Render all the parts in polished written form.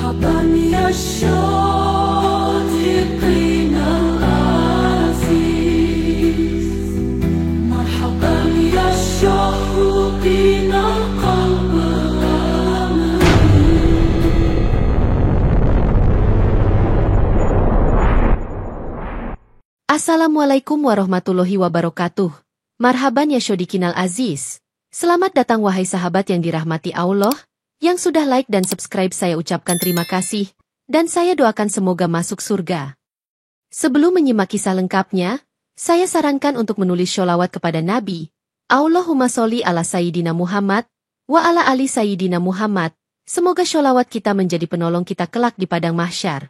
مرحبا يا الشاطئين العزيز، مرحبا يا الشوقين القلب الأمين. Assalamualaikum warahmatullahi wabarakatuh. Marhaban ya syodikinal aziz. Selamat datang wahai sahabat yang dirahmati Allah. Yang sudah like dan subscribe saya ucapkan terima kasih, dan saya doakan semoga masuk surga. Sebelum menyimak kisah lengkapnya, saya sarankan untuk menulis sholawat kepada Nabi. Allahumma sholli ala Sayyidina Muhammad, wa ala ali Sayyidina Muhammad. Semoga sholawat kita menjadi penolong kita kelak di padang mahsyar.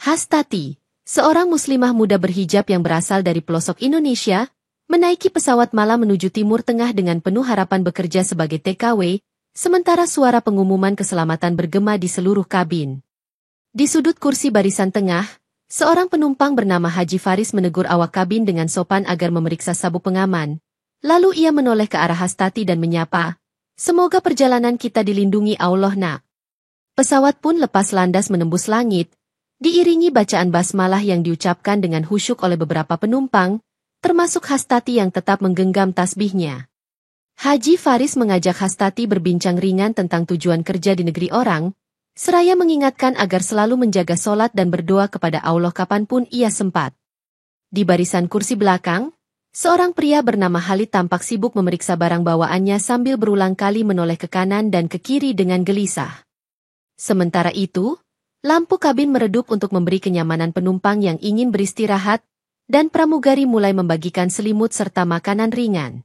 Hastati, seorang muslimah muda berhijab yang berasal dari pelosok Indonesia, menaiki pesawat malam menuju Timur Tengah dengan penuh harapan bekerja sebagai TKW, sementara suara pengumuman keselamatan bergema di seluruh kabin. Di sudut kursi barisan tengah, seorang penumpang bernama Haji Faris menegur awak kabin dengan sopan agar memeriksa sabuk pengaman. Lalu ia menoleh ke arah Hastati dan menyapa, "Semoga perjalanan kita dilindungi Allah, Nak." Pesawat pun lepas landas menembus langit, diiringi bacaan basmalah yang diucapkan dengan khusyuk oleh beberapa penumpang, termasuk Hastati yang tetap menggenggam tasbihnya. Haji Faris mengajak Hastati berbincang ringan tentang tujuan kerja di negeri orang, seraya mengingatkan agar selalu menjaga sholat dan berdoa kepada Allah kapanpun ia sempat. Di barisan kursi belakang, seorang pria bernama Halid tampak sibuk memeriksa barang bawaannya sambil berulang kali menoleh ke kanan dan ke kiri dengan gelisah. Sementara itu, lampu kabin meredup untuk memberi kenyamanan penumpang yang ingin beristirahat, dan pramugari mulai membagikan selimut serta makanan ringan.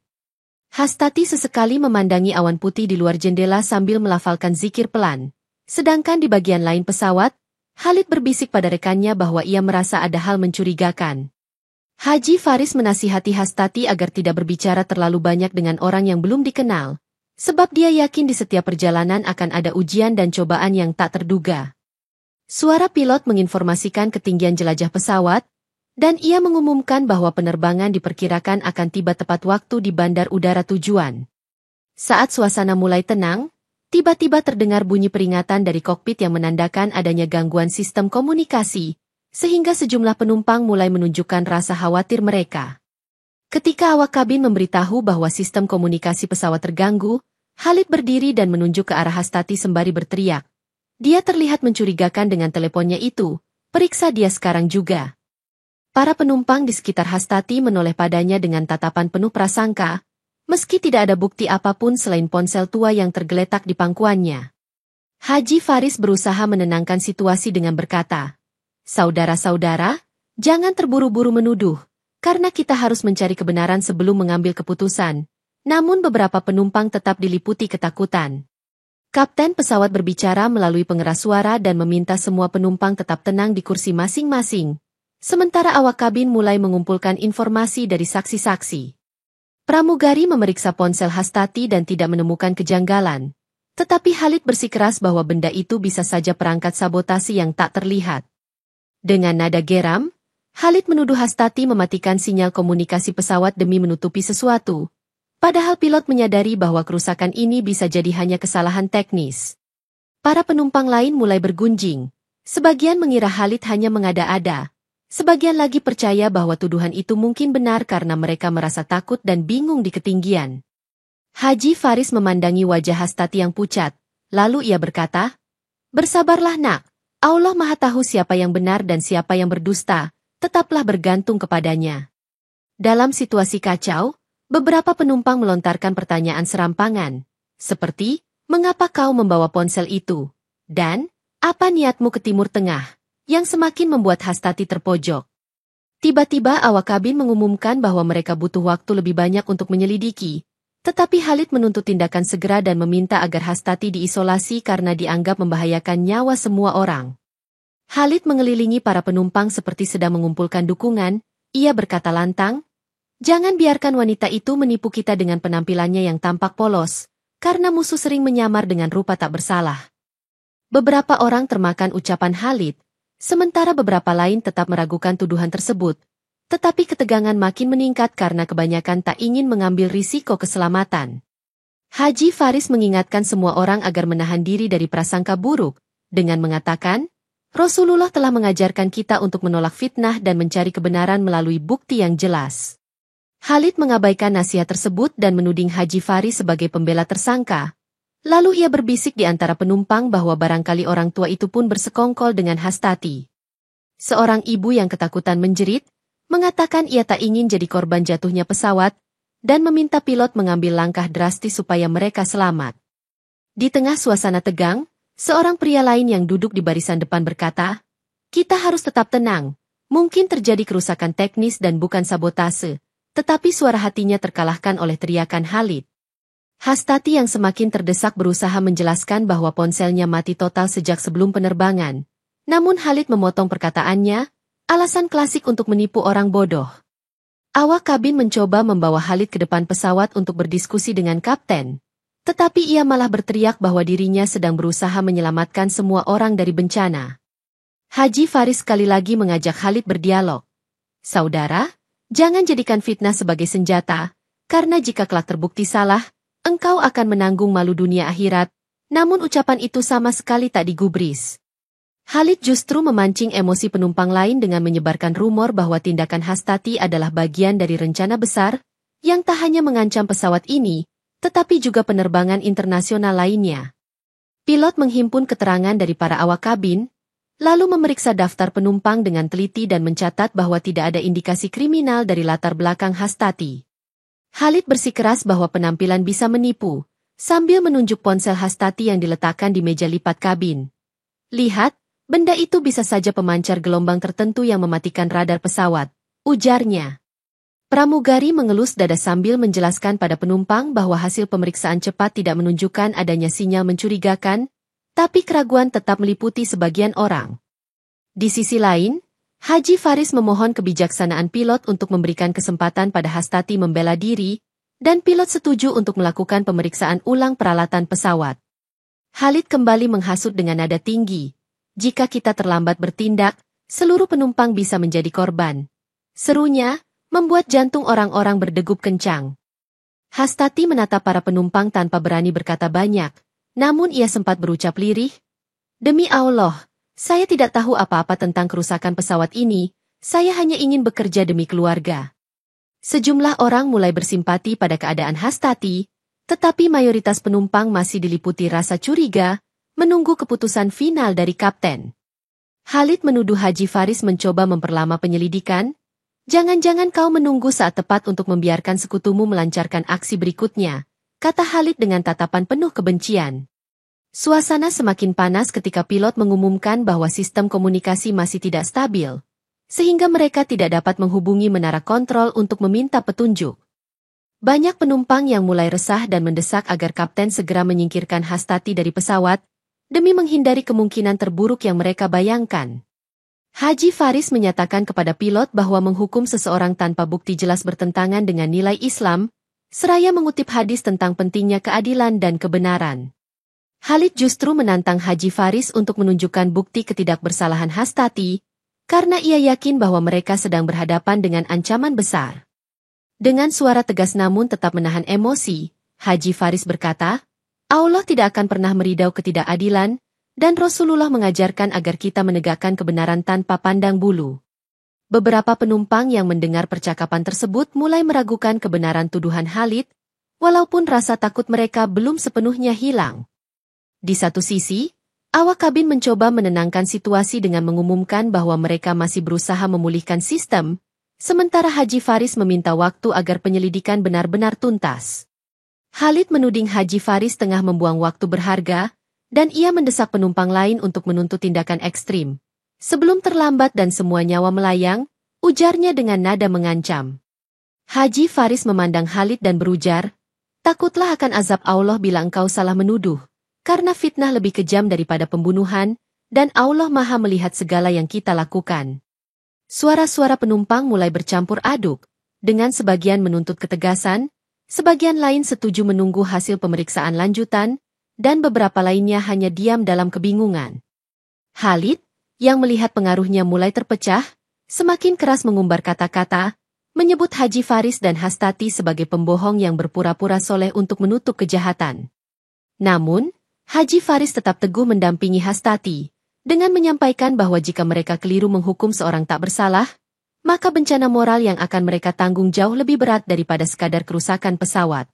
Hastati sesekali memandangi awan putih di luar jendela sambil melafalkan zikir pelan. Sedangkan di bagian lain pesawat, Halid berbisik pada rekannya bahwa ia merasa ada hal mencurigakan. Haji Faris menasihati Hastati agar tidak berbicara terlalu banyak dengan orang yang belum dikenal, sebab dia yakin di setiap perjalanan akan ada ujian dan cobaan yang tak terduga. Suara pilot menginformasikan ketinggian jelajah pesawat, dan ia mengumumkan bahwa penerbangan diperkirakan akan tiba tepat waktu di bandar udara tujuan. Saat suasana mulai tenang, tiba-tiba terdengar bunyi peringatan dari kokpit yang menandakan adanya gangguan sistem komunikasi, sehingga sejumlah penumpang mulai menunjukkan rasa khawatir mereka. Ketika awak kabin memberitahu bahwa sistem komunikasi pesawat terganggu, Halid berdiri dan menunjuk ke arah Hastati sembari berteriak. Dia terlihat mencurigakan dengan teleponnya itu, periksa dia sekarang juga. Para penumpang di sekitar Hastati menoleh padanya dengan tatapan penuh prasangka, meski tidak ada bukti apapun selain ponsel tua yang tergeletak di pangkuannya. Haji Faris berusaha menenangkan situasi dengan berkata, "Saudara-saudara, jangan terburu-buru menuduh, karena kita harus mencari kebenaran sebelum mengambil keputusan." Namun beberapa penumpang tetap diliputi ketakutan. Kapten pesawat berbicara melalui pengeras suara dan meminta semua penumpang tetap tenang di kursi masing-masing. Sementara awak kabin mulai mengumpulkan informasi dari saksi-saksi. Pramugari memeriksa ponsel Hastati dan tidak menemukan kejanggalan. Tetapi Halid bersikeras bahwa benda itu bisa saja perangkat sabotase yang tak terlihat. Dengan nada geram, Halid menuduh Hastati mematikan sinyal komunikasi pesawat demi menutupi sesuatu. Padahal pilot menyadari bahwa kerusakan ini bisa jadi hanya kesalahan teknis. Para penumpang lain mulai bergunjing. Sebagian mengira Halid hanya mengada-ada. Sebagian lagi percaya bahwa tuduhan itu mungkin benar karena mereka merasa takut dan bingung di ketinggian. Haji Faris memandangi wajah Hastati yang pucat, lalu ia berkata, "Bersabarlah nak, Allah Maha tahu siapa yang benar dan siapa yang berdusta, tetaplah bergantung kepadanya." Dalam situasi kacau, beberapa penumpang melontarkan pertanyaan serampangan, seperti, "Mengapa kau membawa ponsel itu?" Dan, "Apa niatmu ke Timur Tengah?" Yang semakin membuat Hastati terpojok. Tiba-tiba awak kabin mengumumkan bahwa mereka butuh waktu lebih banyak untuk menyelidiki, tetapi Halid menuntut tindakan segera dan meminta agar Hastati diisolasi karena dianggap membahayakan nyawa semua orang. Halid mengelilingi para penumpang seperti sedang mengumpulkan dukungan, ia berkata lantang, "Jangan biarkan wanita itu menipu kita dengan penampilannya yang tampak polos, karena musuh sering menyamar dengan rupa tak bersalah." Beberapa orang termakan ucapan Halid, sementara beberapa lain tetap meragukan tuduhan tersebut, tetapi ketegangan makin meningkat karena kebanyakan tak ingin mengambil risiko keselamatan. Haji Faris mengingatkan semua orang agar menahan diri dari prasangka buruk, dengan mengatakan, Rasulullah telah mengajarkan kita untuk menolak fitnah dan mencari kebenaran melalui bukti yang jelas. Khalid mengabaikan nasihat tersebut dan menuding Haji Faris sebagai pembela tersangka. Lalu ia berbisik di antara penumpang bahwa barangkali orang tua itu pun bersekongkol dengan Hastati. Seorang ibu yang ketakutan menjerit, mengatakan ia tak ingin jadi korban jatuhnya pesawat, dan meminta pilot mengambil langkah drastis supaya mereka selamat. Di tengah suasana tegang, seorang pria lain yang duduk di barisan depan berkata, "Kita harus tetap tenang. Mungkin terjadi kerusakan teknis dan bukan sabotase." Tetapi suara hatinya terkalahkan oleh teriakan Khalid. Hastati yang semakin terdesak berusaha menjelaskan bahwa ponselnya mati total sejak sebelum penerbangan. Namun Khalid memotong perkataannya, alasan klasik untuk menipu orang bodoh. Awak kabin mencoba membawa Khalid ke depan pesawat untuk berdiskusi dengan kapten. Tetapi ia malah berteriak bahwa dirinya sedang berusaha menyelamatkan semua orang dari bencana. Haji Faris sekali lagi mengajak Khalid berdialog. "Saudara, jangan jadikan fitnah sebagai senjata, karena jika kelak terbukti salah, engkau akan menanggung malu dunia akhirat." Namun ucapan itu sama sekali tak digubris. Khalid justru memancing emosi penumpang lain dengan menyebarkan rumor bahwa tindakan Hastati adalah bagian dari rencana besar, yang tak hanya mengancam pesawat ini, tetapi juga penerbangan internasional lainnya. Pilot menghimpun keterangan dari para awak kabin, lalu memeriksa daftar penumpang dengan teliti dan mencatat bahwa tidak ada indikasi kriminal dari latar belakang Hastati. Khalid bersikeras bahwa penampilan bisa menipu, sambil menunjuk ponsel Hastati yang diletakkan di meja lipat kabin. "Lihat, benda itu bisa saja pemancar gelombang tertentu yang mematikan radar pesawat," ujarnya. Pramugari mengelus dada sambil menjelaskan pada penumpang bahwa hasil pemeriksaan cepat tidak menunjukkan adanya sinyal mencurigakan, tapi keraguan tetap meliputi sebagian orang. Di sisi lain, Haji Faris memohon kebijaksanaan pilot untuk memberikan kesempatan pada Hastati membela diri, dan pilot setuju untuk melakukan pemeriksaan ulang peralatan pesawat. Khalid kembali menghasut dengan nada tinggi, "Jika kita terlambat bertindak, seluruh penumpang bisa menjadi korban." Serunya membuat jantung orang-orang berdegup kencang. Hastati menatap para penumpang tanpa berani berkata banyak, namun ia sempat berucap lirih, "Demi Allah, saya tidak tahu apa-apa tentang kerusakan pesawat ini, saya hanya ingin bekerja demi keluarga." Sejumlah orang mulai bersimpati pada keadaan Hastati, tetapi mayoritas penumpang masih diliputi rasa curiga, menunggu keputusan final dari kapten. Khalid menuduh Haji Faris mencoba memperlama penyelidikan. "Jangan-jangan kau menunggu saat tepat untuk membiarkan sekutumu melancarkan aksi berikutnya," kata Khalid dengan tatapan penuh kebencian. Suasana semakin panas ketika pilot mengumumkan bahwa sistem komunikasi masih tidak stabil, sehingga mereka tidak dapat menghubungi menara kontrol untuk meminta petunjuk. Banyak penumpang yang mulai resah dan mendesak agar kapten segera menyingkirkan Hastati dari pesawat, demi menghindari kemungkinan terburuk yang mereka bayangkan. Haji Faris menyatakan kepada pilot bahwa menghukum seseorang tanpa bukti jelas bertentangan dengan nilai Islam, seraya mengutip hadis tentang pentingnya keadilan dan kebenaran. Khalid justru menantang Haji Faris untuk menunjukkan bukti ketidakbersalahan Hastati, karena ia yakin bahwa mereka sedang berhadapan dengan ancaman besar. Dengan suara tegas namun tetap menahan emosi, Haji Faris berkata, "Allah tidak akan pernah meridau ketidakadilan, dan Rasulullah mengajarkan agar kita menegakkan kebenaran tanpa pandang bulu." Beberapa penumpang yang mendengar percakapan tersebut mulai meragukan kebenaran tuduhan Khalid, walaupun rasa takut mereka belum sepenuhnya hilang. Di satu sisi, awak kabin mencoba menenangkan situasi dengan mengumumkan bahwa mereka masih berusaha memulihkan sistem, sementara Haji Faris meminta waktu agar penyelidikan benar-benar tuntas. Khalid menuding Haji Faris tengah membuang waktu berharga, dan ia mendesak penumpang lain untuk menuntut tindakan ekstrim. "Sebelum terlambat dan semua nyawa melayang," ujarnya dengan nada mengancam. Haji Faris memandang Khalid dan berujar, "Takutlah akan azab Allah bila engkau salah menuduh, karena fitnah lebih kejam daripada pembunuhan, dan Allah Maha melihat segala yang kita lakukan." Suara-suara penumpang mulai bercampur aduk, dengan sebagian menuntut ketegasan, sebagian lain setuju menunggu hasil pemeriksaan lanjutan, dan beberapa lainnya hanya diam dalam kebingungan. Khalid, yang melihat pengaruhnya mulai terpecah, semakin keras mengumbar kata-kata, menyebut Haji Faris dan Hastati sebagai pembohong yang berpura-pura soleh untuk menutup kejahatan. Namun, Haji Faris tetap teguh mendampingi Hastati, dengan menyampaikan bahwa jika mereka keliru menghukum seorang tak bersalah, maka bencana moral yang akan mereka tanggung jauh lebih berat daripada sekadar kerusakan pesawat.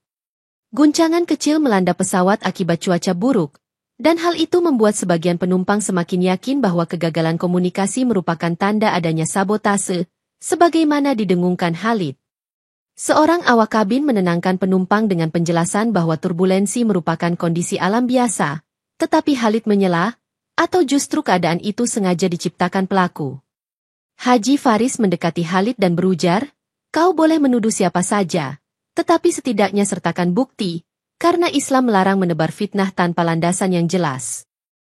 Guncangan kecil melanda pesawat akibat cuaca buruk, dan hal itu membuat sebagian penumpang semakin yakin bahwa kegagalan komunikasi merupakan tanda adanya sabotase, sebagaimana didengungkan Khalid. Seorang awak kabin menenangkan penumpang dengan penjelasan bahwa turbulensi merupakan kondisi alam biasa, tetapi Khalid menyela, atau justru keadaan itu sengaja diciptakan pelaku. Haji Faris mendekati Khalid dan berujar, "Kau boleh menuduh siapa saja, tetapi setidaknya sertakan bukti, karena Islam melarang menebar fitnah tanpa landasan yang jelas."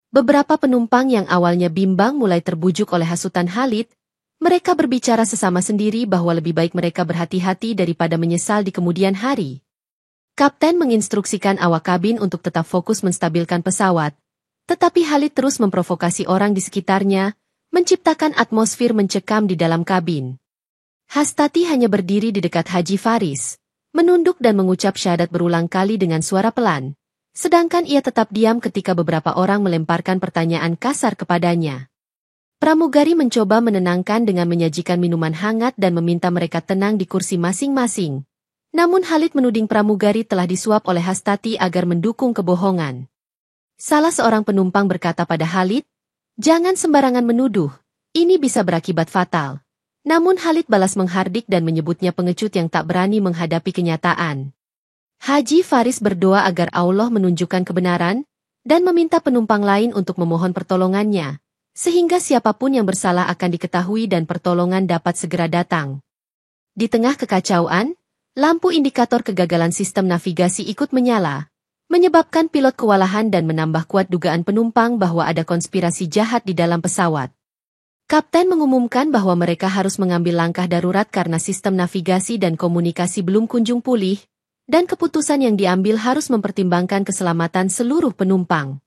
Beberapa penumpang yang awalnya bimbang mulai terbujuk oleh hasutan Khalid. Mereka berbicara sesama sendiri bahwa lebih baik mereka berhati-hati daripada menyesal di kemudian hari. Kapten menginstruksikan awak kabin untuk tetap fokus menstabilkan pesawat, tetapi Khalid terus memprovokasi orang di sekitarnya, menciptakan atmosfer mencekam di dalam kabin. Hastati hanya berdiri di dekat Haji Faris, menunduk dan mengucap syahadat berulang kali dengan suara pelan, sedangkan ia tetap diam ketika beberapa orang melemparkan pertanyaan kasar kepadanya. Pramugari mencoba menenangkan dengan menyajikan minuman hangat dan meminta mereka tenang di kursi masing-masing. Namun Khalid menuding pramugari telah disuap oleh Hastati agar mendukung kebohongan. Salah seorang penumpang berkata pada Khalid, "Jangan sembarangan menuduh, ini bisa berakibat fatal." Namun Khalid balas menghardik dan menyebutnya pengecut yang tak berani menghadapi kenyataan. Haji Faris berdoa agar Allah menunjukkan kebenaran, dan meminta penumpang lain untuk memohon pertolongannya, sehingga siapapun yang bersalah akan diketahui dan pertolongan dapat segera datang. Di tengah kekacauan, lampu indikator kegagalan sistem navigasi ikut menyala, menyebabkan pilot kewalahan dan menambah kuat dugaan penumpang bahwa ada konspirasi jahat di dalam pesawat. Kapten mengumumkan bahwa mereka harus mengambil langkah darurat karena sistem navigasi dan komunikasi belum kunjung pulih, dan keputusan yang diambil harus mempertimbangkan keselamatan seluruh penumpang.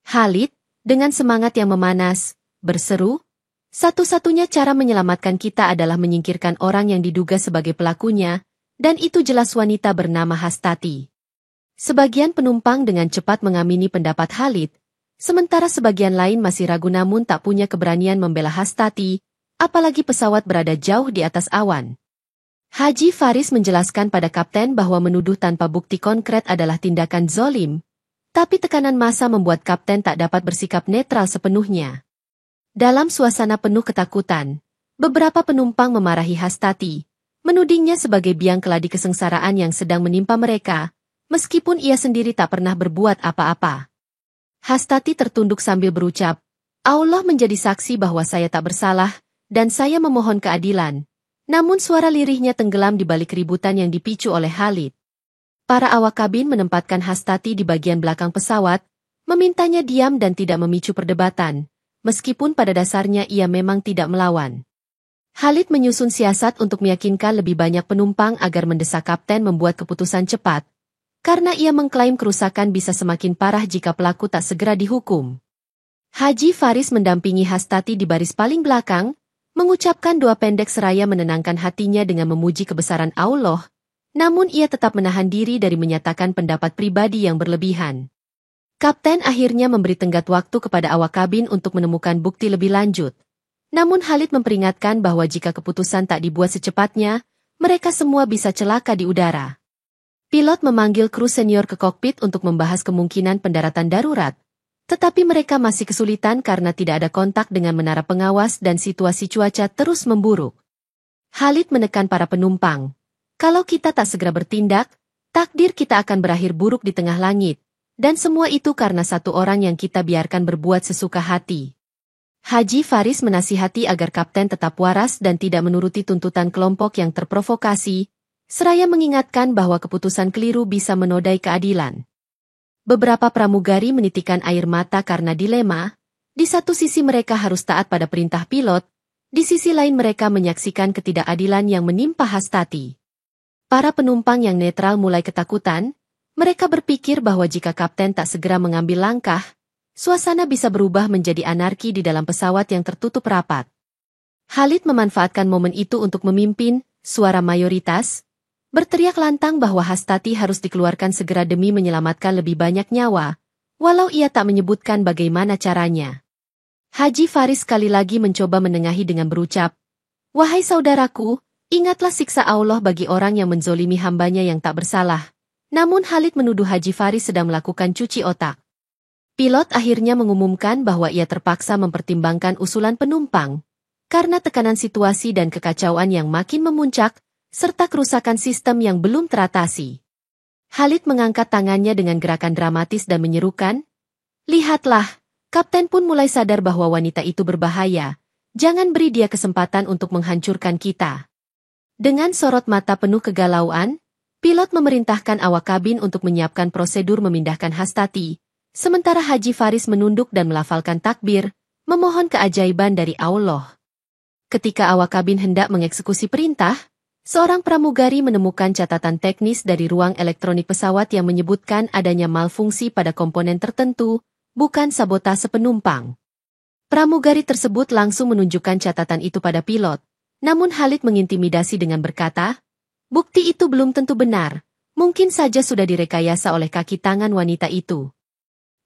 Khalid, dengan semangat yang memanas, berseru, "Satu-satunya cara menyelamatkan kita adalah menyingkirkan orang yang diduga sebagai pelakunya, dan itu jelas wanita bernama Hastati." Sebagian penumpang dengan cepat mengamini pendapat Khalid, sementara sebagian lain masih ragu namun tak punya keberanian membela Hastati, apalagi pesawat berada jauh di atas awan. Haji Faris menjelaskan pada kapten bahwa menuduh tanpa bukti konkret adalah tindakan zolim, tapi tekanan massa membuat kapten tak dapat bersikap netral sepenuhnya. Dalam suasana penuh ketakutan, beberapa penumpang memarahi Hastati, menudingnya sebagai biang keladi kesengsaraan yang sedang menimpa mereka, meskipun ia sendiri tak pernah berbuat apa-apa. Hastati tertunduk sambil berucap, "Allah menjadi saksi bahwa saya tak bersalah, dan saya memohon keadilan." Namun suara lirihnya tenggelam di balik keributan yang dipicu oleh Khalid. Para awak kabin menempatkan Hastati di bagian belakang pesawat, memintanya diam dan tidak memicu perdebatan, meskipun pada dasarnya ia memang tidak melawan. Khalid menyusun siasat untuk meyakinkan lebih banyak penumpang agar mendesak kapten membuat keputusan cepat, karena ia mengklaim kerusakan bisa semakin parah jika pelaku tak segera dihukum. Haji Faris mendampingi Hastati di baris paling belakang, mengucapkan doa pendek seraya menenangkan hatinya dengan memuji kebesaran Allah. Namun ia tetap menahan diri dari menyatakan pendapat pribadi yang berlebihan. Kapten akhirnya memberi tenggat waktu kepada awak kabin untuk menemukan bukti lebih lanjut. Namun Khalid memperingatkan bahwa jika keputusan tak dibuat secepatnya, mereka semua bisa celaka di udara. Pilot memanggil kru senior ke kokpit untuk membahas kemungkinan pendaratan darurat, tetapi mereka masih kesulitan karena tidak ada kontak dengan menara pengawas dan situasi cuaca terus memburuk. Khalid menekan para penumpang. "Kalau kita tak segera bertindak, takdir kita akan berakhir buruk di tengah langit, dan semua itu karena satu orang yang kita biarkan berbuat sesuka hati." Haji Faris menasihati agar kapten tetap waras dan tidak menuruti tuntutan kelompok yang terprovokasi, seraya mengingatkan bahwa keputusan keliru bisa menodai keadilan. Beberapa pramugari menitikan air mata karena dilema, di satu sisi mereka harus taat pada perintah pilot, di sisi lain mereka menyaksikan ketidakadilan yang menimpa Hastati. Para penumpang yang netral mulai ketakutan, mereka berpikir bahwa jika kapten tak segera mengambil langkah, suasana bisa berubah menjadi anarki di dalam pesawat yang tertutup rapat. Khalid memanfaatkan momen itu untuk memimpin suara mayoritas, berteriak lantang bahwa Hastati harus dikeluarkan segera demi menyelamatkan lebih banyak nyawa, walau ia tak menyebutkan bagaimana caranya. Haji Faris sekali lagi mencoba menengahi dengan berucap, "Wahai saudaraku, ingatlah siksa Allah bagi orang yang menzolimi hambanya yang tak bersalah." Namun Khalid menuduh Haji Faris sedang melakukan cuci otak. Pilot akhirnya mengumumkan bahwa ia terpaksa mempertimbangkan usulan penumpang, karena tekanan situasi dan kekacauan yang makin memuncak, serta kerusakan sistem yang belum teratasi. Khalid mengangkat tangannya dengan gerakan dramatis dan menyerukan, "Lihatlah, kapten pun mulai sadar bahwa wanita itu berbahaya. Jangan beri dia kesempatan untuk menghancurkan kita." Dengan sorot mata penuh kegalauan, pilot memerintahkan awak kabin untuk menyiapkan prosedur memindahkan Hastati, sementara Haji Faris menunduk dan melafalkan takbir, memohon keajaiban dari Allah. Ketika awak kabin hendak mengeksekusi perintah, seorang pramugari menemukan catatan teknis dari ruang elektronik pesawat yang menyebutkan adanya malfungsi pada komponen tertentu, bukan sabotase penumpang. Pramugari tersebut langsung menunjukkan catatan itu pada pilot, namun Khalid mengintimidasi dengan berkata, "Bukti itu belum tentu benar, mungkin saja sudah direkayasa oleh kaki tangan wanita itu."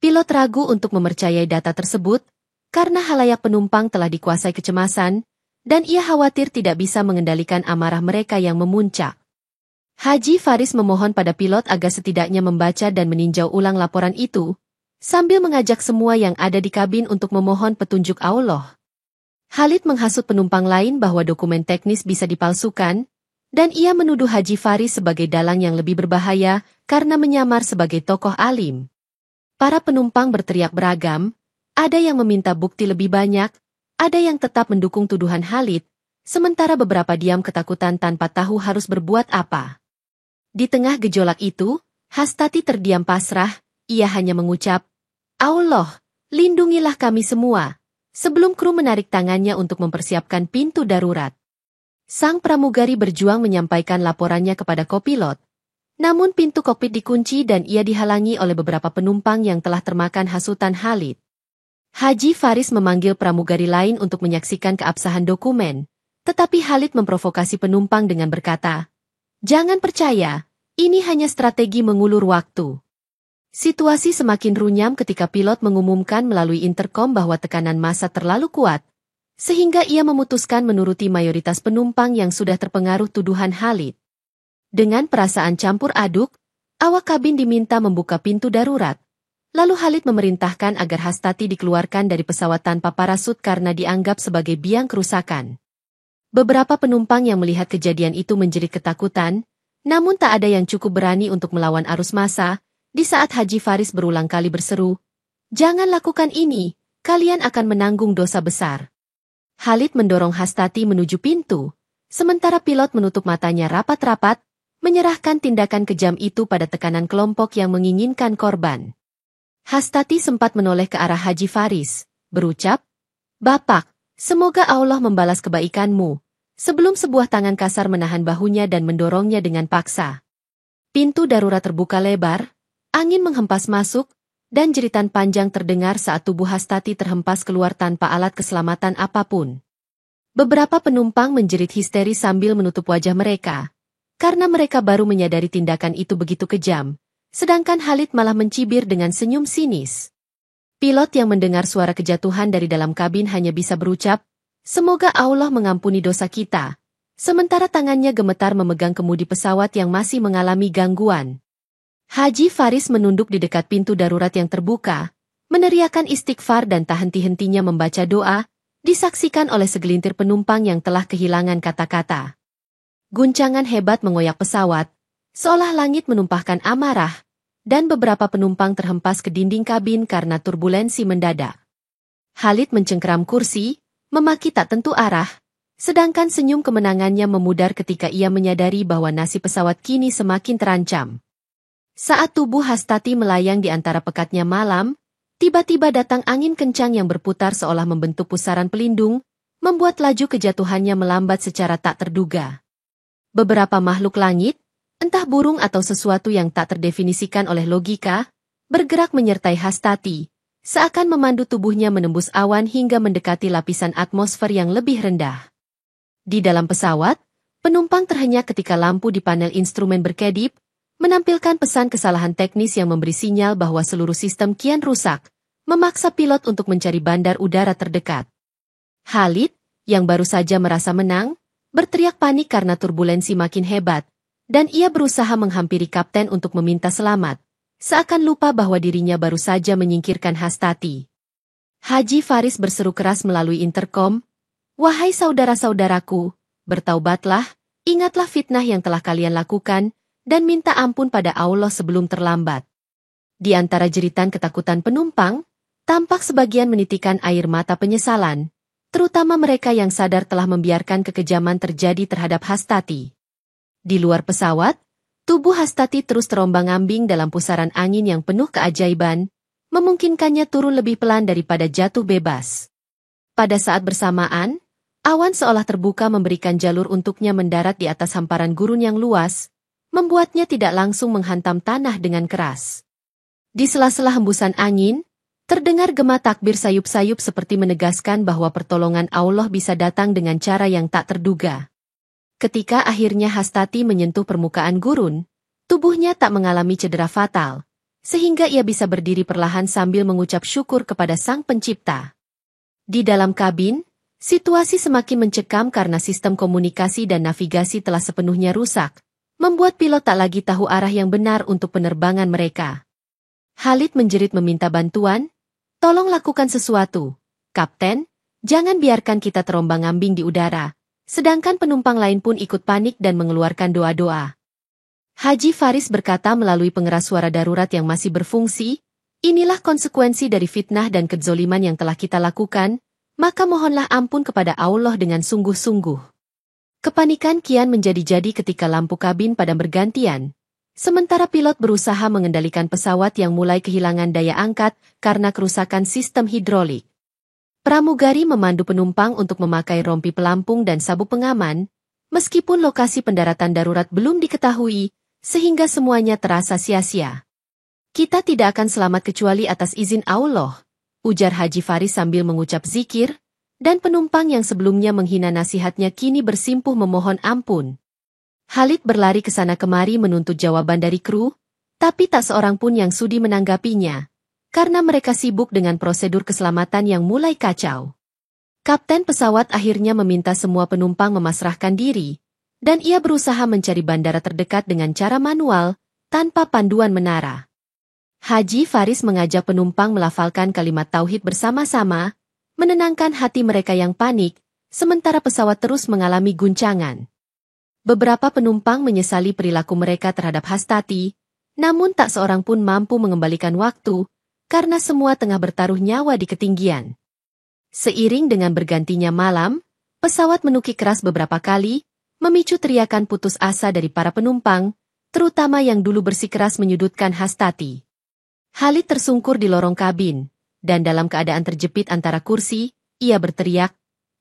Pilot ragu untuk mempercayai data tersebut, karena halayak penumpang telah dikuasai kecemasan, dan ia khawatir tidak bisa mengendalikan amarah mereka yang memuncak. Haji Faris memohon pada pilot agar setidaknya membaca dan meninjau ulang laporan itu, sambil mengajak semua yang ada di kabin untuk memohon petunjuk Allah. Khalid menghasut penumpang lain bahwa dokumen teknis bisa dipalsukan, dan ia menuduh Haji Faris sebagai dalang yang lebih berbahaya karena menyamar sebagai tokoh alim. Para penumpang berteriak beragam, ada yang meminta bukti lebih banyak, ada yang tetap mendukung tuduhan Khalid, sementara beberapa diam ketakutan tanpa tahu harus berbuat apa. Di tengah gejolak itu, Hastati terdiam pasrah, ia hanya mengucap, "Allah, lindungilah kami semua," sebelum kru menarik tangannya untuk mempersiapkan pintu darurat. Sang pramugari berjuang menyampaikan laporannya kepada kopilot, namun pintu kokpit dikunci dan ia dihalangi oleh beberapa penumpang yang telah termakan hasutan Khalid. Haji Faris memanggil pramugari lain untuk menyaksikan keabsahan dokumen, tetapi Khalid memprovokasi penumpang dengan berkata, "Jangan percaya, ini hanya strategi mengulur waktu." Situasi semakin runyam ketika pilot mengumumkan melalui interkom bahwa tekanan massa terlalu kuat, sehingga ia memutuskan menuruti mayoritas penumpang yang sudah terpengaruh tuduhan Khalid. Dengan perasaan campur aduk, awak kabin diminta membuka pintu darurat. Lalu Khalid memerintahkan agar Hastati dikeluarkan dari pesawat tanpa parasut karena dianggap sebagai biang kerusakan. Beberapa penumpang yang melihat kejadian itu menjerit ketakutan, namun tak ada yang cukup berani untuk melawan arus massa, di saat Haji Faris berulang kali berseru, "Jangan lakukan ini, kalian akan menanggung dosa besar." Khalid mendorong Hastati menuju pintu, sementara pilot menutup matanya rapat-rapat, menyerahkan tindakan kejam itu pada tekanan kelompok yang menginginkan korban. Hastati sempat menoleh ke arah Haji Faris, berucap, "Bapak, semoga Allah membalas kebaikanmu," sebelum sebuah tangan kasar menahan bahunya dan mendorongnya dengan paksa. Pintu darurat terbuka lebar, angin menghempas masuk, dan jeritan panjang terdengar saat tubuh Hastati terhempas keluar tanpa alat keselamatan apapun. Beberapa penumpang menjerit histeris sambil menutup wajah mereka, karena mereka baru menyadari tindakan itu begitu kejam. Sedangkan Khalid malah mencibir dengan senyum sinis. Pilot yang mendengar suara kejatuhan dari dalam kabin hanya bisa berucap, "Semoga Allah mengampuni dosa kita." Sementara tangannya gemetar memegang kemudi pesawat yang masih mengalami gangguan. Haji Faris menunduk di dekat pintu darurat yang terbuka, meneriakan istighfar dan tak henti-hentinya membaca doa, disaksikan oleh segelintir penumpang yang telah kehilangan kata-kata. Guncangan hebat mengoyak pesawat, seolah langit menumpahkan amarah, dan beberapa penumpang terhempas ke dinding kabin karena turbulensi mendadak. Khalid mencengkeram kursi, memaki tak tentu arah, sedangkan senyum kemenangannya memudar ketika ia menyadari bahwa nasib pesawat kini semakin terancam. Saat tubuh Hastati melayang di antara pekatnya malam, tiba-tiba datang angin kencang yang berputar seolah membentuk pusaran pelindung, membuat laju kejatuhannya melambat secara tak terduga. Beberapa makhluk langit, entah burung atau sesuatu yang tak terdefinisikan oleh logika, bergerak menyertai Hastati, seakan memandu tubuhnya menembus awan hingga mendekati lapisan atmosfer yang lebih rendah. Di dalam pesawat, penumpang terhenyak ketika lampu di panel instrumen berkedip, menampilkan pesan kesalahan teknis yang memberi sinyal bahwa seluruh sistem kian rusak, memaksa pilot untuk mencari bandar udara terdekat. Khalid, yang baru saja merasa menang, berteriak panik karena turbulensi makin hebat, dan ia berusaha menghampiri kapten untuk meminta selamat, seakan lupa bahwa dirinya baru saja menyingkirkan Hastati. Haji Faris berseru keras melalui interkom, "Wahai saudara-saudaraku, bertaubatlah, ingatlah fitnah yang telah kalian lakukan, dan minta ampun pada Allah sebelum terlambat." Di antara jeritan ketakutan penumpang, tampak sebagian menitikan air mata penyesalan, terutama mereka yang sadar telah membiarkan kekejaman terjadi terhadap Hastati. Di luar pesawat, tubuh Hastati terus terombang-ambing dalam pusaran angin yang penuh keajaiban, memungkinkannya turun lebih pelan daripada jatuh bebas. Pada saat bersamaan, awan seolah terbuka memberikan jalur untuknya mendarat di atas hamparan gurun yang luas, membuatnya tidak langsung menghantam tanah dengan keras. Di sela-sela hembusan angin, terdengar gema takbir sayup-sayup seperti menegaskan bahwa pertolongan Allah bisa datang dengan cara yang tak terduga. Ketika akhirnya Hastati menyentuh permukaan gurun, tubuhnya tak mengalami cedera fatal, sehingga ia bisa berdiri perlahan sambil mengucap syukur kepada Sang Pencipta. Di dalam kabin, situasi semakin mencekam karena sistem komunikasi dan navigasi telah sepenuhnya rusak, membuat pilot tak lagi tahu arah yang benar untuk penerbangan mereka. Khalid menjerit meminta bantuan, "Tolong lakukan sesuatu, Kapten, jangan biarkan kita terombang-ambing di udara." Sedangkan penumpang lain pun ikut panik dan mengeluarkan doa-doa. Haji Faris berkata melalui pengeras suara darurat yang masih berfungsi, "Inilah konsekuensi dari fitnah dan kedzoliman yang telah kita lakukan, maka mohonlah ampun kepada Allah dengan sungguh-sungguh." Kepanikan kian menjadi-jadi ketika lampu kabin padam bergantian, sementara pilot berusaha mengendalikan pesawat yang mulai kehilangan daya angkat karena kerusakan sistem hidrolik. Pramugari memandu penumpang untuk memakai rompi pelampung dan sabuk pengaman, meskipun lokasi pendaratan darurat belum diketahui, sehingga semuanya terasa sia-sia. "Kita tidak akan selamat kecuali atas izin Allah," ujar Haji Faris sambil mengucap zikir, dan penumpang yang sebelumnya menghina nasihatnya kini bersimpuh memohon ampun. Khalid berlari ke sana kemari menuntut jawaban dari kru, tapi tak seorang pun yang sudi menanggapinya, karena mereka sibuk dengan prosedur keselamatan yang mulai kacau. Kapten pesawat akhirnya meminta semua penumpang memasrahkan diri, dan ia berusaha mencari bandara terdekat dengan cara manual, tanpa panduan menara. Haji Faris mengajak penumpang melafalkan kalimat tauhid bersama-sama, menenangkan hati mereka yang panik, sementara pesawat terus mengalami guncangan. Beberapa penumpang menyesali perilaku mereka terhadap Hastati, namun tak seorang pun mampu mengembalikan waktu, karena semua tengah bertaruh nyawa di ketinggian. Seiring dengan bergantinya malam, pesawat menukik keras beberapa kali, memicu teriakan putus asa dari para penumpang, terutama yang dulu bersikeras menyudutkan Hastati. Khalid tersungkur di lorong kabin, dan dalam keadaan terjepit antara kursi, ia berteriak,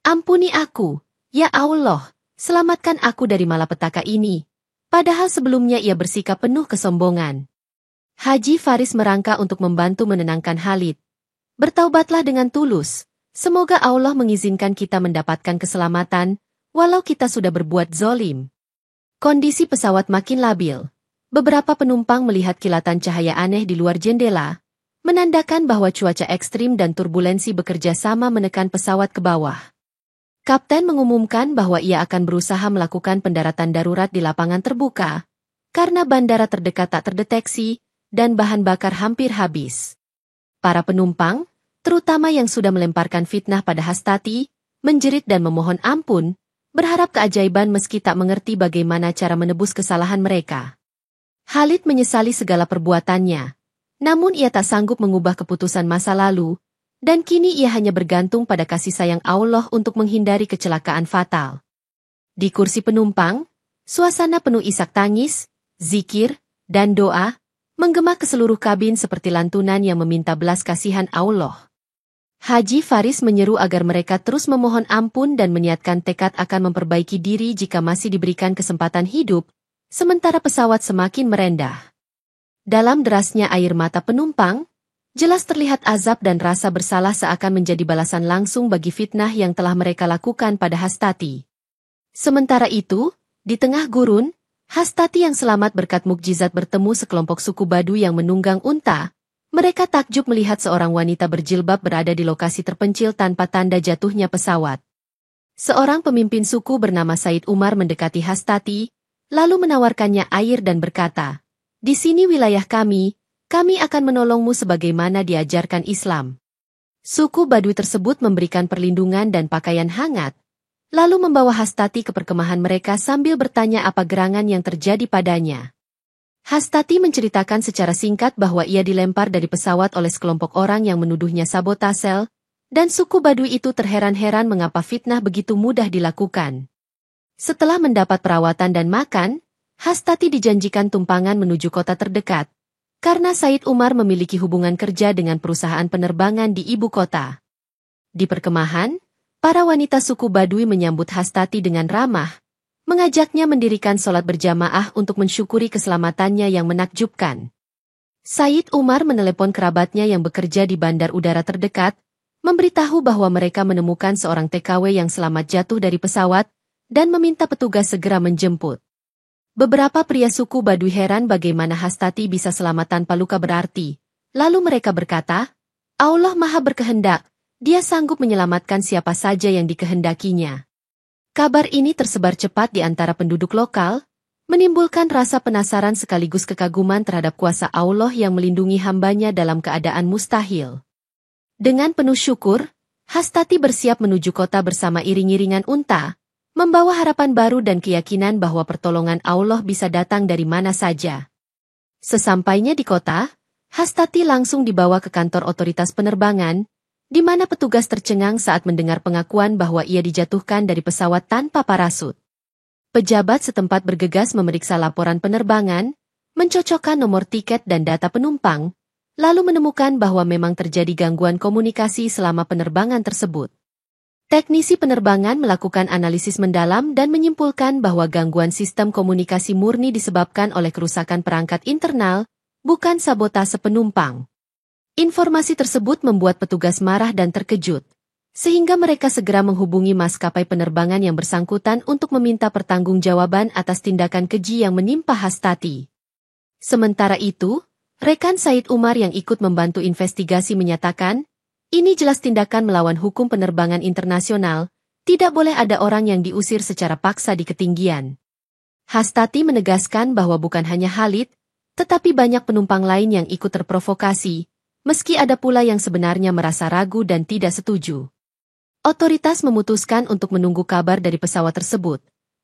"Ampuni aku, ya Allah, selamatkan aku dari malapetaka ini." Padahal sebelumnya ia bersikap penuh kesombongan. Haji Faris merangka untuk membantu menenangkan Khalid. "Bertaubatlah dengan tulus. Semoga Allah mengizinkan kita mendapatkan keselamatan, walau kita sudah berbuat zolim." Kondisi pesawat makin labil. Beberapa penumpang melihat kilatan cahaya aneh di luar jendela, menandakan bahwa cuaca ekstrim dan turbulensi bekerja sama menekan pesawat ke bawah. Kapten mengumumkan bahwa ia akan berusaha melakukan pendaratan darurat di lapangan terbuka, karena bandara terdekat tak terdeteksi, dan bahan bakar hampir habis. Para penumpang, terutama yang sudah melemparkan fitnah pada Hastati, menjerit dan memohon ampun, berharap keajaiban meski tak mengerti bagaimana cara menebus kesalahan mereka. Khalid menyesali segala perbuatannya, namun ia tak sanggup mengubah keputusan masa lalu, dan kini ia hanya bergantung pada kasih sayang Allah untuk menghindari kecelakaan fatal. Di kursi penumpang, suasana penuh isak tangis, zikir, dan doa, menggema ke seluruh kabin seperti lantunan yang meminta belas kasihan Allah. Haji Faris menyeru agar mereka terus memohon ampun dan meniatkan tekad akan memperbaiki diri jika masih diberikan kesempatan hidup, sementara pesawat semakin merendah. Dalam derasnya air mata penumpang, jelas terlihat azab dan rasa bersalah seakan menjadi balasan langsung bagi fitnah yang telah mereka lakukan pada Hastati. Sementara itu, di tengah gurun, Hastati yang selamat berkat mukjizat bertemu sekelompok suku Baduy yang menunggang unta. Mereka takjub melihat seorang wanita berjilbab berada di lokasi terpencil tanpa tanda jatuhnya pesawat. Seorang pemimpin suku bernama Said Umar mendekati Hastati, lalu menawarkannya air dan berkata, "Di sini wilayah kami akan menolongmu sebagaimana diajarkan Islam." Suku Baduy tersebut memberikan perlindungan dan pakaian hangat, lalu membawa Hastati ke perkemahan mereka sambil bertanya apa gerangan yang terjadi padanya. Hastati menceritakan secara singkat bahwa ia dilempar dari pesawat oleh sekelompok orang yang menuduhnya sabotase, dan suku Baduy itu terheran-heran mengapa fitnah begitu mudah dilakukan. Setelah mendapat perawatan dan makan, Hastati dijanjikan tumpangan menuju kota terdekat, karena Said Umar memiliki hubungan kerja dengan perusahaan penerbangan di ibu kota. Di perkemahan, para wanita suku Baduy menyambut Hastati dengan ramah, mengajaknya mendirikan sholat berjamaah untuk mensyukuri keselamatannya yang menakjubkan. Said Umar menelepon kerabatnya yang bekerja di bandar udara terdekat, memberitahu bahwa mereka menemukan seorang TKW yang selamat jatuh dari pesawat, dan meminta petugas segera menjemput. Beberapa pria suku Baduy heran bagaimana Hastati bisa selamat tanpa luka berarti. Lalu mereka berkata, "Allah Maha berkehendak, Dia sanggup menyelamatkan siapa saja yang dikehendakinya." Kabar ini tersebar cepat di antara penduduk lokal, menimbulkan rasa penasaran sekaligus kekaguman terhadap kuasa Allah yang melindungi hambanya dalam keadaan mustahil. Dengan penuh syukur, Hastati bersiap menuju kota bersama iring-iringan unta, membawa harapan baru dan keyakinan bahwa pertolongan Allah bisa datang dari mana saja. Sesampainya di kota, Hastati langsung dibawa ke kantor otoritas penerbangan, di mana petugas tercengang saat mendengar pengakuan bahwa ia dijatuhkan dari pesawat tanpa parasut. Pejabat setempat bergegas memeriksa laporan penerbangan, mencocokkan nomor tiket dan data penumpang, lalu menemukan bahwa memang terjadi gangguan komunikasi selama penerbangan tersebut. Teknisi penerbangan melakukan analisis mendalam dan menyimpulkan bahwa gangguan sistem komunikasi murni disebabkan oleh kerusakan perangkat internal, bukan sabotase penumpang. Informasi tersebut membuat petugas marah dan terkejut, sehingga mereka segera menghubungi maskapai penerbangan yang bersangkutan untuk meminta pertanggungjawaban atas tindakan keji yang menimpa Hastati. Sementara itu, rekan Said Umar yang ikut membantu investigasi menyatakan, ini jelas tindakan melawan hukum penerbangan internasional, tidak boleh ada orang yang diusir secara paksa di ketinggian. Hastati menegaskan bahwa bukan hanya Khalid, tetapi banyak penumpang lain yang ikut terprovokasi, meski ada pula yang sebenarnya merasa ragu dan tidak setuju. Otoritas memutuskan untuk menunggu kabar dari pesawat tersebut,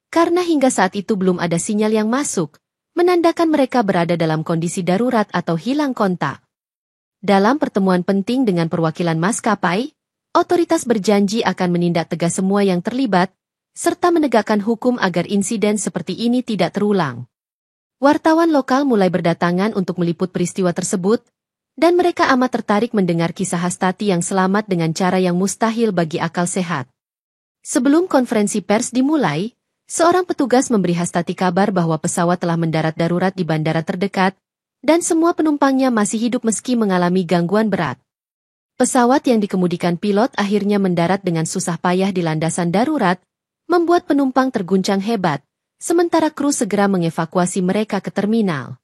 karena hingga saat itu belum ada sinyal yang masuk, menandakan mereka berada dalam kondisi darurat atau hilang kontak. Dalam pertemuan penting dengan perwakilan maskapai, otoritas berjanji akan menindak tegas semua yang terlibat, serta menegakkan hukum agar insiden seperti ini tidak terulang. Wartawan lokal mulai berdatangan untuk meliput peristiwa tersebut, dan mereka amat tertarik mendengar kisah Hastati yang selamat dengan cara yang mustahil bagi akal sehat. Sebelum konferensi pers dimulai, seorang petugas memberi Hastati kabar bahwa pesawat telah mendarat darurat di bandara terdekat, dan semua penumpangnya masih hidup meski mengalami gangguan berat. Pesawat yang dikemudikan pilot akhirnya mendarat dengan susah payah di landasan darurat, membuat penumpang terguncang hebat, sementara kru segera mengevakuasi mereka ke terminal.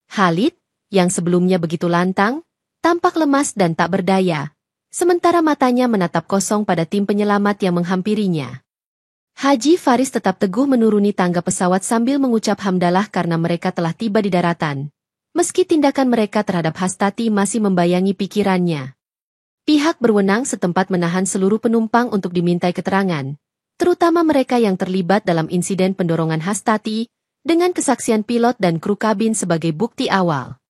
Khalid, yang sebelumnya begitu lantang, tampak lemas dan tak berdaya, sementara matanya menatap kosong pada tim penyelamat yang menghampirinya. Haji Faris tetap teguh menuruni tangga pesawat sambil mengucap hamdalah karena mereka telah tiba di daratan, meski tindakan mereka terhadap Hastati masih membayangi pikirannya. Pihak berwenang setempat menahan seluruh penumpang untuk dimintai keterangan, terutama mereka yang terlibat dalam insiden pendorongan Hastati, dengan kesaksian pilot dan kru kabin sebagai bukti awal.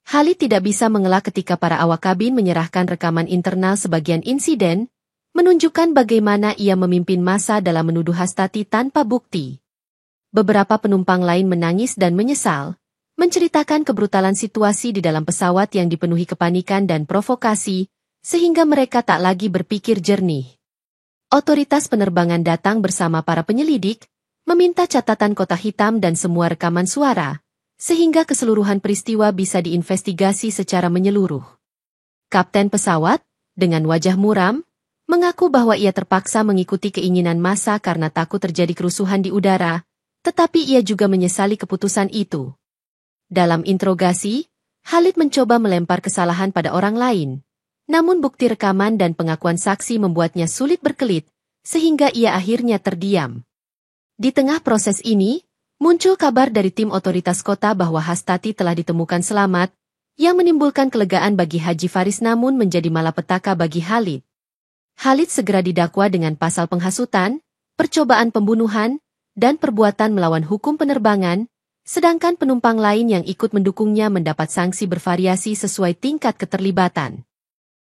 Khalid tidak bisa mengelak ketika para awak kabin menyerahkan rekaman internal sebagian insiden, menunjukkan bagaimana ia memimpin massa dalam menuduh Hastati tanpa bukti. Beberapa penumpang lain menangis dan menyesal, menceritakan kebrutalan situasi di dalam pesawat yang dipenuhi kepanikan dan provokasi, sehingga mereka tak lagi berpikir jernih. Otoritas penerbangan datang bersama para penyelidik, meminta catatan kotak hitam dan semua rekaman suara, sehingga keseluruhan peristiwa bisa diinvestigasi secara menyeluruh. Kapten pesawat, dengan wajah muram, mengaku bahwa ia terpaksa mengikuti keinginan massa karena takut terjadi kerusuhan di udara, Tetapi ia juga menyesali keputusan itu. Dalam interogasi, Khalid mencoba melempar kesalahan pada orang lain. Namun bukti rekaman dan pengakuan saksi membuatnya sulit berkelit, sehingga ia akhirnya terdiam. Di tengah proses ini, muncul kabar dari tim otoritas kota bahwa Hastati telah ditemukan selamat, yang menimbulkan kelegaan bagi Haji Faris namun menjadi malapetaka bagi Khalid. Khalid segera didakwa dengan pasal penghasutan, percobaan pembunuhan, dan perbuatan melawan hukum penerbangan, sedangkan penumpang lain yang ikut mendukungnya mendapat sanksi bervariasi sesuai tingkat keterlibatan.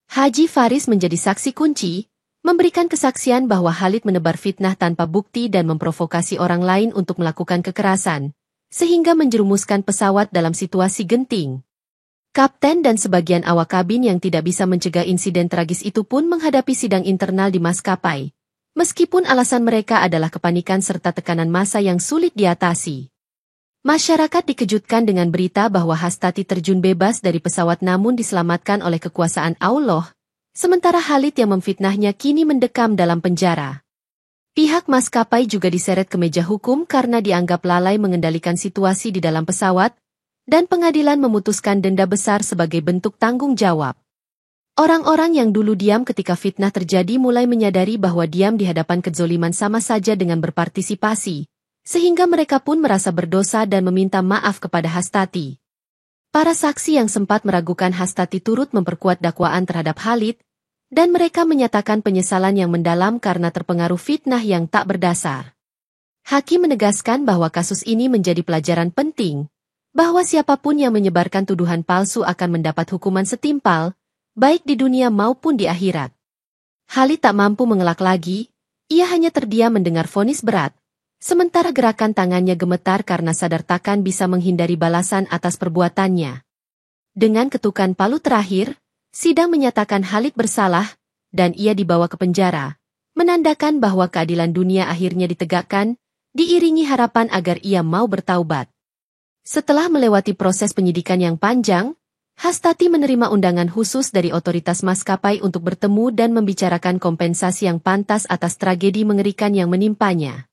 Haji Faris menjadi saksi kunci, memberikan kesaksian bahwa Khalid menebar fitnah tanpa bukti dan memprovokasi orang lain untuk melakukan kekerasan, sehingga menjerumuskan pesawat dalam situasi genting. Kapten dan sebagian awak kabin yang tidak bisa mencegah insiden tragis itu pun menghadapi sidang internal di maskapai, meskipun alasan mereka adalah kepanikan serta tekanan massa yang sulit diatasi. Masyarakat dikejutkan dengan berita bahwa Hastati terjun bebas dari pesawat namun diselamatkan oleh kekuasaan Allah, sementara Khalid yang memfitnahnya kini mendekam dalam penjara. Pihak maskapai juga diseret ke meja hukum karena dianggap lalai mengendalikan situasi di dalam pesawat, dan pengadilan memutuskan denda besar sebagai bentuk tanggung jawab. Orang-orang yang dulu diam ketika fitnah terjadi mulai menyadari bahwa diam di hadapan kezoliman sama saja dengan berpartisipasi, sehingga mereka pun merasa berdosa dan meminta maaf kepada Hastati. Para saksi yang sempat meragukan Hastati turut memperkuat dakwaan terhadap Khalid, dan mereka menyatakan penyesalan yang mendalam karena terpengaruh fitnah yang tak berdasar. Hakim menegaskan bahwa kasus ini menjadi pelajaran penting, bahwa siapapun yang menyebarkan tuduhan palsu akan mendapat hukuman setimpal, baik di dunia maupun di akhirat. Khalid tak mampu mengelak lagi, ia hanya terdiam mendengar vonis berat, sementara gerakan tangannya gemetar karena sadar takkan bisa menghindari balasan atas perbuatannya. Dengan ketukan palu terakhir, sidang menyatakan Khalid bersalah, dan ia dibawa ke penjara, menandakan bahwa keadilan dunia akhirnya ditegakkan, diiringi harapan agar ia mau bertaubat. Setelah melewati proses penyidikan yang panjang, Hastati menerima undangan khusus dari otoritas maskapai untuk bertemu dan membicarakan kompensasi yang pantas atas tragedi mengerikan yang menimpanya.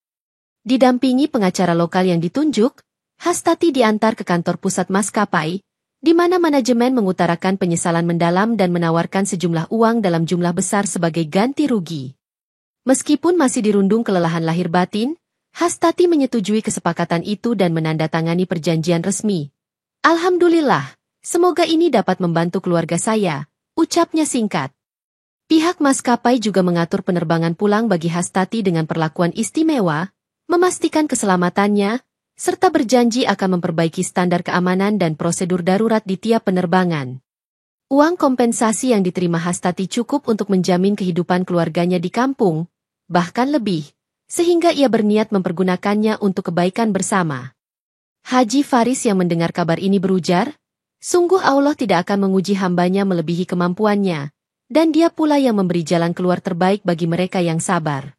Didampingi pengacara lokal yang ditunjuk, Hastati diantar ke kantor pusat maskapai, di mana manajemen mengutarakan penyesalan mendalam dan menawarkan sejumlah uang dalam jumlah besar sebagai ganti rugi. Meskipun masih dirundung kelelahan lahir batin, Hastati menyetujui kesepakatan itu dan menandatangani perjanjian resmi. Alhamdulillah, semoga ini dapat membantu keluarga saya, ucapnya singkat. Pihak maskapai juga mengatur penerbangan pulang bagi Hastati dengan perlakuan istimewa, memastikan keselamatannya, serta berjanji akan memperbaiki standar keamanan dan prosedur darurat di tiap penerbangan. Uang kompensasi yang diterima Hastati cukup untuk menjamin kehidupan keluarganya di kampung, bahkan lebih, sehingga ia berniat mempergunakannya untuk kebaikan bersama. Haji Faris yang mendengar kabar ini berujar, sungguh Allah tidak akan menguji hambanya melebihi kemampuannya, dan dia pula yang memberi jalan keluar terbaik bagi mereka yang sabar.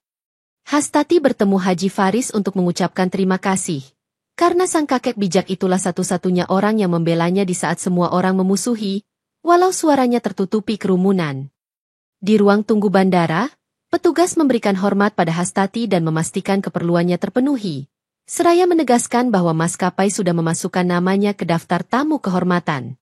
Hastati bertemu Haji Faris untuk mengucapkan terima kasih, karena sang kakek bijak itulah satu-satunya orang yang membelanya di saat semua orang memusuhi, walau suaranya tertutupi kerumunan. Di ruang tunggu bandara, petugas memberikan hormat pada Hastati dan memastikan keperluannya terpenuhi, seraya menegaskan bahwa maskapai sudah memasukkan namanya ke daftar tamu kehormatan.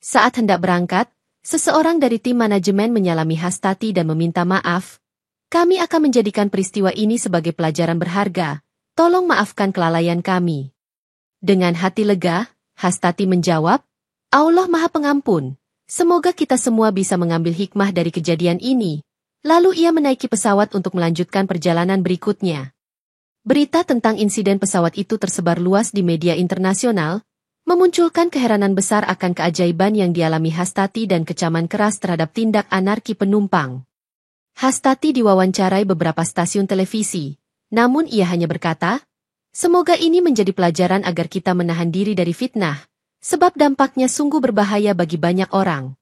Saat hendak berangkat, seseorang dari tim manajemen menyalami Hastati dan meminta maaf. Kami akan menjadikan peristiwa ini sebagai pelajaran berharga, tolong maafkan kelalaian kami. Dengan hati lega, Hastati menjawab, Allah Maha Pengampun, semoga kita semua bisa mengambil hikmah dari kejadian ini. Lalu ia menaiki pesawat untuk melanjutkan perjalanan berikutnya. Berita tentang insiden pesawat itu tersebar luas di media internasional, memunculkan keheranan besar akan keajaiban yang dialami Hastati dan kecaman keras terhadap tindak anarki penumpang. Hastati diwawancarai beberapa stasiun televisi, namun ia hanya berkata, semoga ini menjadi pelajaran agar kita menahan diri dari fitnah, sebab dampaknya sungguh berbahaya bagi banyak orang.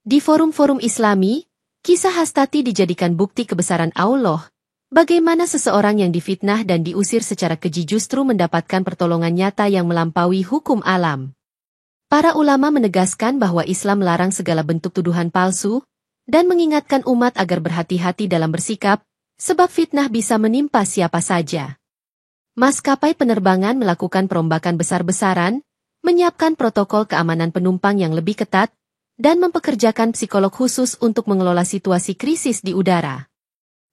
Di forum-forum Islami, kisah Hastati dijadikan bukti kebesaran Allah, bagaimana seseorang yang difitnah dan diusir secara keji justru mendapatkan pertolongan nyata yang melampaui hukum alam. Para ulama menegaskan bahwa Islam melarang segala bentuk tuduhan palsu, dan mengingatkan umat agar berhati-hati dalam bersikap, sebab fitnah bisa menimpa siapa saja. Maskapai penerbangan melakukan perombakan besar-besaran, menyiapkan protokol keamanan penumpang yang lebih ketat, dan mempekerjakan psikolog khusus untuk mengelola situasi krisis di udara.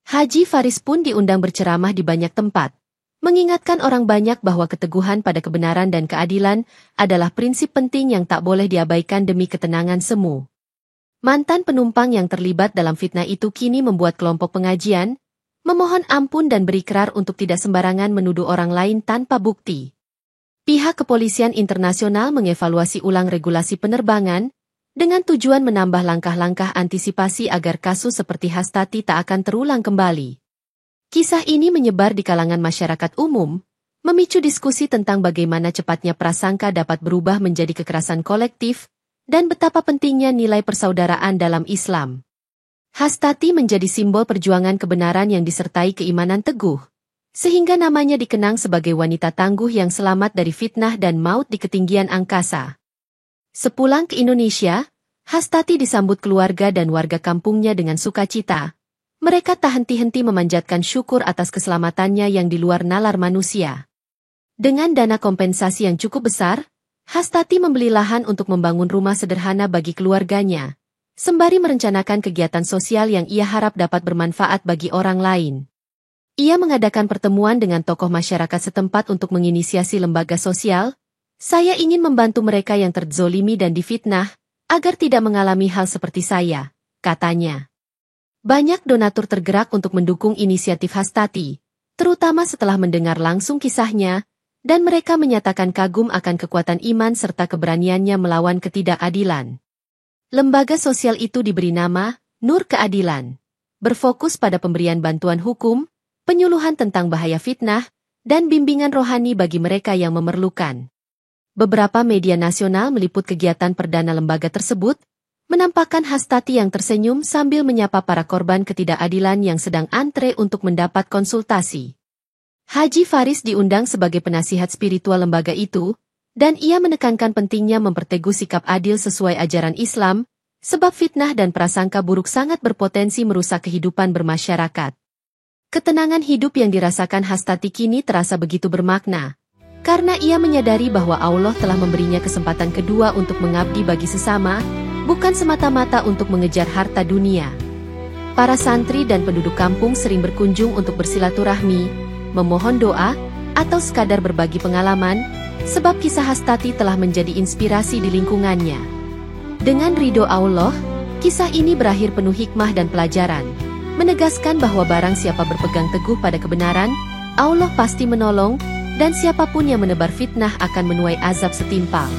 Haji Faris pun diundang berceramah di banyak tempat, mengingatkan orang banyak bahwa keteguhan pada kebenaran dan keadilan adalah prinsip penting yang tak boleh diabaikan demi ketenangan semu. Mantan penumpang yang terlibat dalam fitnah itu kini membuat kelompok pengajian, memohon ampun dan berikrar untuk tidak sembarangan menuduh orang lain tanpa bukti. Pihak Kepolisian Internasional mengevaluasi ulang regulasi penerbangan, dengan tujuan menambah langkah-langkah antisipasi agar kasus seperti Hastati tak akan terulang kembali. Kisah ini menyebar di kalangan masyarakat umum, memicu diskusi tentang bagaimana cepatnya prasangka dapat berubah menjadi kekerasan kolektif, dan betapa pentingnya nilai persaudaraan dalam Islam. Hastati menjadi simbol perjuangan kebenaran yang disertai keimanan teguh, sehingga namanya dikenang sebagai wanita tangguh yang selamat dari fitnah dan maut di ketinggian angkasa. Sepulang ke Indonesia, Hastati disambut keluarga dan warga kampungnya dengan sukacita. Mereka tak henti-henti memanjatkan syukur atas keselamatannya yang di luar nalar manusia. Dengan dana kompensasi yang cukup besar, Hastati membeli lahan untuk membangun rumah sederhana bagi keluarganya, sembari merencanakan kegiatan sosial yang ia harap dapat bermanfaat bagi orang lain. Ia mengadakan pertemuan dengan tokoh masyarakat setempat untuk menginisiasi lembaga sosial. Saya ingin membantu mereka yang terzolimi dan difitnah, agar tidak mengalami hal seperti saya, katanya. Banyak donatur tergerak untuk mendukung inisiatif Hastati, terutama setelah mendengar langsung kisahnya, dan mereka menyatakan kagum akan kekuatan iman serta keberaniannya melawan ketidakadilan. Lembaga sosial itu diberi nama Nur Keadilan, berfokus pada pemberian bantuan hukum, penyuluhan tentang bahaya fitnah, dan bimbingan rohani bagi mereka yang memerlukan. Beberapa media nasional meliput kegiatan perdana lembaga tersebut, menampakkan Hastati yang tersenyum sambil menyapa para korban ketidakadilan yang sedang antre untuk mendapat konsultasi. Haji Faris diundang sebagai penasihat spiritual lembaga itu, dan ia menekankan pentingnya memperteguh sikap adil sesuai ajaran Islam, sebab fitnah dan prasangka buruk sangat berpotensi merusak kehidupan bermasyarakat. Ketenangan hidup yang dirasakan Hastati kini terasa begitu bermakna, karena ia menyadari bahwa Allah telah memberinya kesempatan kedua untuk mengabdi bagi sesama, bukan semata-mata untuk mengejar harta dunia. Para santri dan penduduk kampung sering berkunjung untuk bersilaturahmi, memohon doa, atau sekadar berbagi pengalaman, sebab kisah Hastati telah menjadi inspirasi di lingkungannya. Dengan ridho Allah, kisah ini berakhir penuh hikmah dan pelajaran, menegaskan bahwa barang siapa berpegang teguh pada kebenaran, Allah pasti menolong, dan siapapun yang menebar fitnah akan menuai azab setimpal.